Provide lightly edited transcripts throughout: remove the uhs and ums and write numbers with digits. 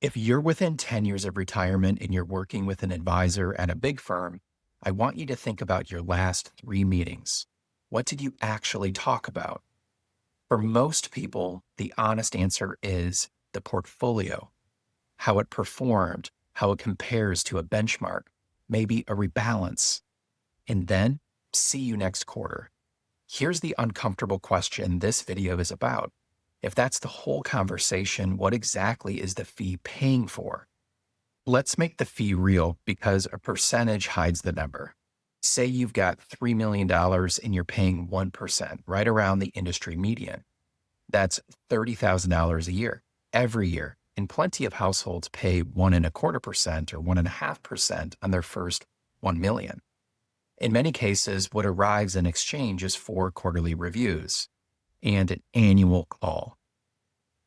If you're within 10 years of retirement and you're working with an advisor at a big firm, I want you to think about your last 3 meetings. What did you actually talk about? For most people, the honest answer is the portfolio, how it performed, how it compares to a benchmark, maybe a rebalance, and then see you next quarter. Here's the uncomfortable question this video is about. If that's the whole conversation, what exactly is the fee paying for? Let's make the fee real because a percentage hides the number. Say you've got $3 million and you're paying 1%, right around the industry median. That's $30,000 a year, every year. And plenty of households pay 1.25% or 1.5% on their first 1 million. In many cases, what arrives in exchange is 4 quarterly reviews and an annual call.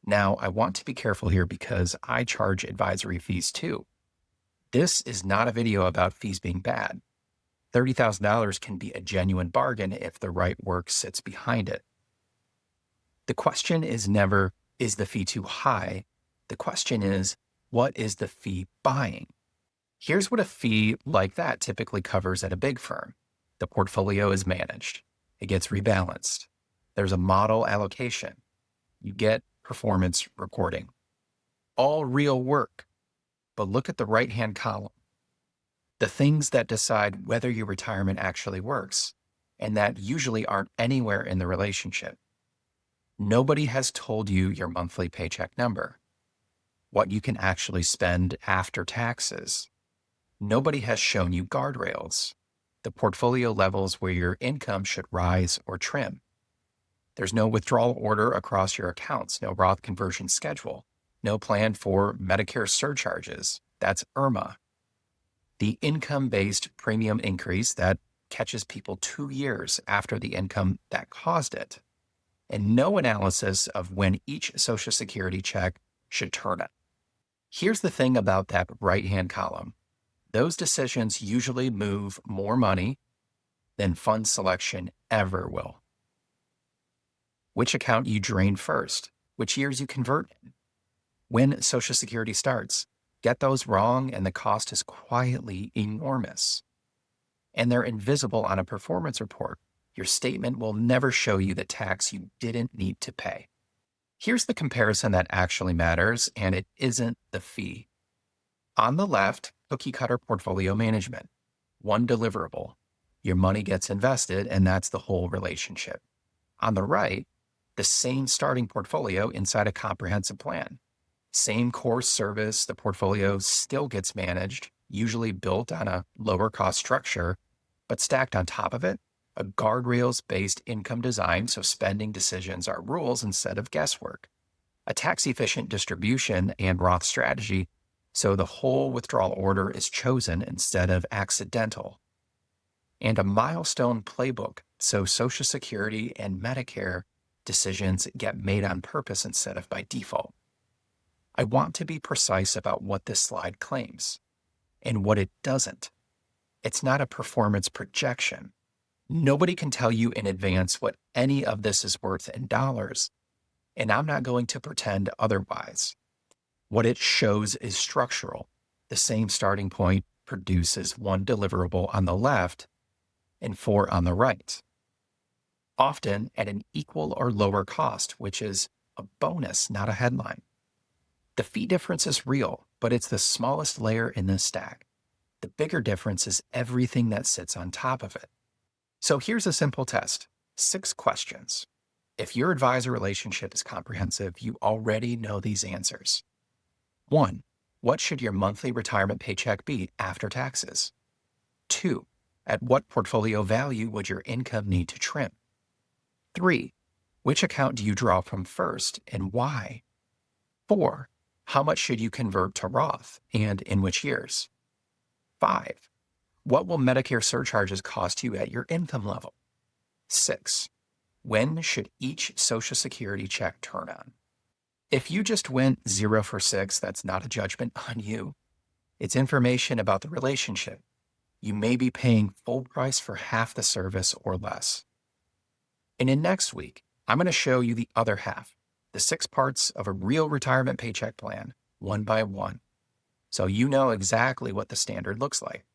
Now, I want to be careful here because I charge advisory fees too. This is not a video about fees being bad. $30,000 can be a genuine bargain if the right work sits behind it. The question is never, is the fee too high? The question is, what is the fee buying? Here's what a fee like that typically covers at a big firm. The portfolio is managed. It gets rebalanced. There's a model allocation. You get performance reporting. All real work. But look at the right-hand column. The things that decide whether your retirement actually works, and that usually aren't anywhere in the relationship. Nobody has told you your monthly paycheck number, what you can actually spend after taxes. Nobody has shown you guardrails, the portfolio levels where your income should rise or trim. There's no withdrawal order across your accounts, no Roth conversion schedule, no plan for Medicare surcharges. That's IRMA. The income-based premium increase that catches people 2 years after the income that caused it. And no analysis of when each Social Security check should turn up. Here's the thing about that right-hand column. Those decisions usually move more money than fund selection ever will. Which account you drain first, which years you convert in, when Social Security starts. Get those wrong and the cost is quietly enormous. And they're invisible on a performance report. Your statement will never show you the tax you didn't need to pay. Here's the comparison that actually matters, and it isn't the fee. On the left, cookie cutter portfolio management. One deliverable. Your money gets invested, and that's the whole relationship. On the right, the same starting portfolio inside a comprehensive plan. Same core service, the portfolio still gets managed, usually built on a lower cost structure, but stacked on top of it, a guardrails-based income design so spending decisions are rules instead of guesswork. A tax-efficient distribution and Roth strategy so the whole withdrawal order is chosen instead of accidental. And a milestone playbook so Social Security and Medicare decisions get made on purpose instead of by default. I want to be precise about what this slide claims and what it doesn't. It's not a performance projection. Nobody can tell you in advance what any of this is worth in dollars, and I'm not going to pretend otherwise. What it shows is structural. The same starting point produces 1 deliverable on the left and 4 on the right, often at an equal or lower cost, which is a bonus, not a headline. The fee difference is real, but it's the smallest layer in this stack. The bigger difference is everything that sits on top of it. So here's a simple test. 6 questions. If your advisor relationship is comprehensive, you already know these answers. 1. What should your monthly retirement paycheck be after taxes? 2. At what portfolio value would your income need to trim? 3. Which account do you draw from first and why? 4. How much should you convert to Roth and in which years? 5. What will Medicare surcharges cost you at your income level? 6. When should each Social Security check turn on? If you just went 0 for 6, that's not a judgment on you. It's information about the relationship. You may be paying full price for half the service or less. And in next week, I'm going to show you the other half, the 6 parts of a real retirement paycheck plan, one by one, so you know exactly what the standard looks like.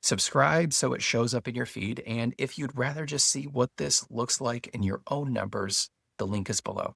Subscribe so it shows up in your feed, and if you'd rather just see what this looks like in your own numbers, the link is below.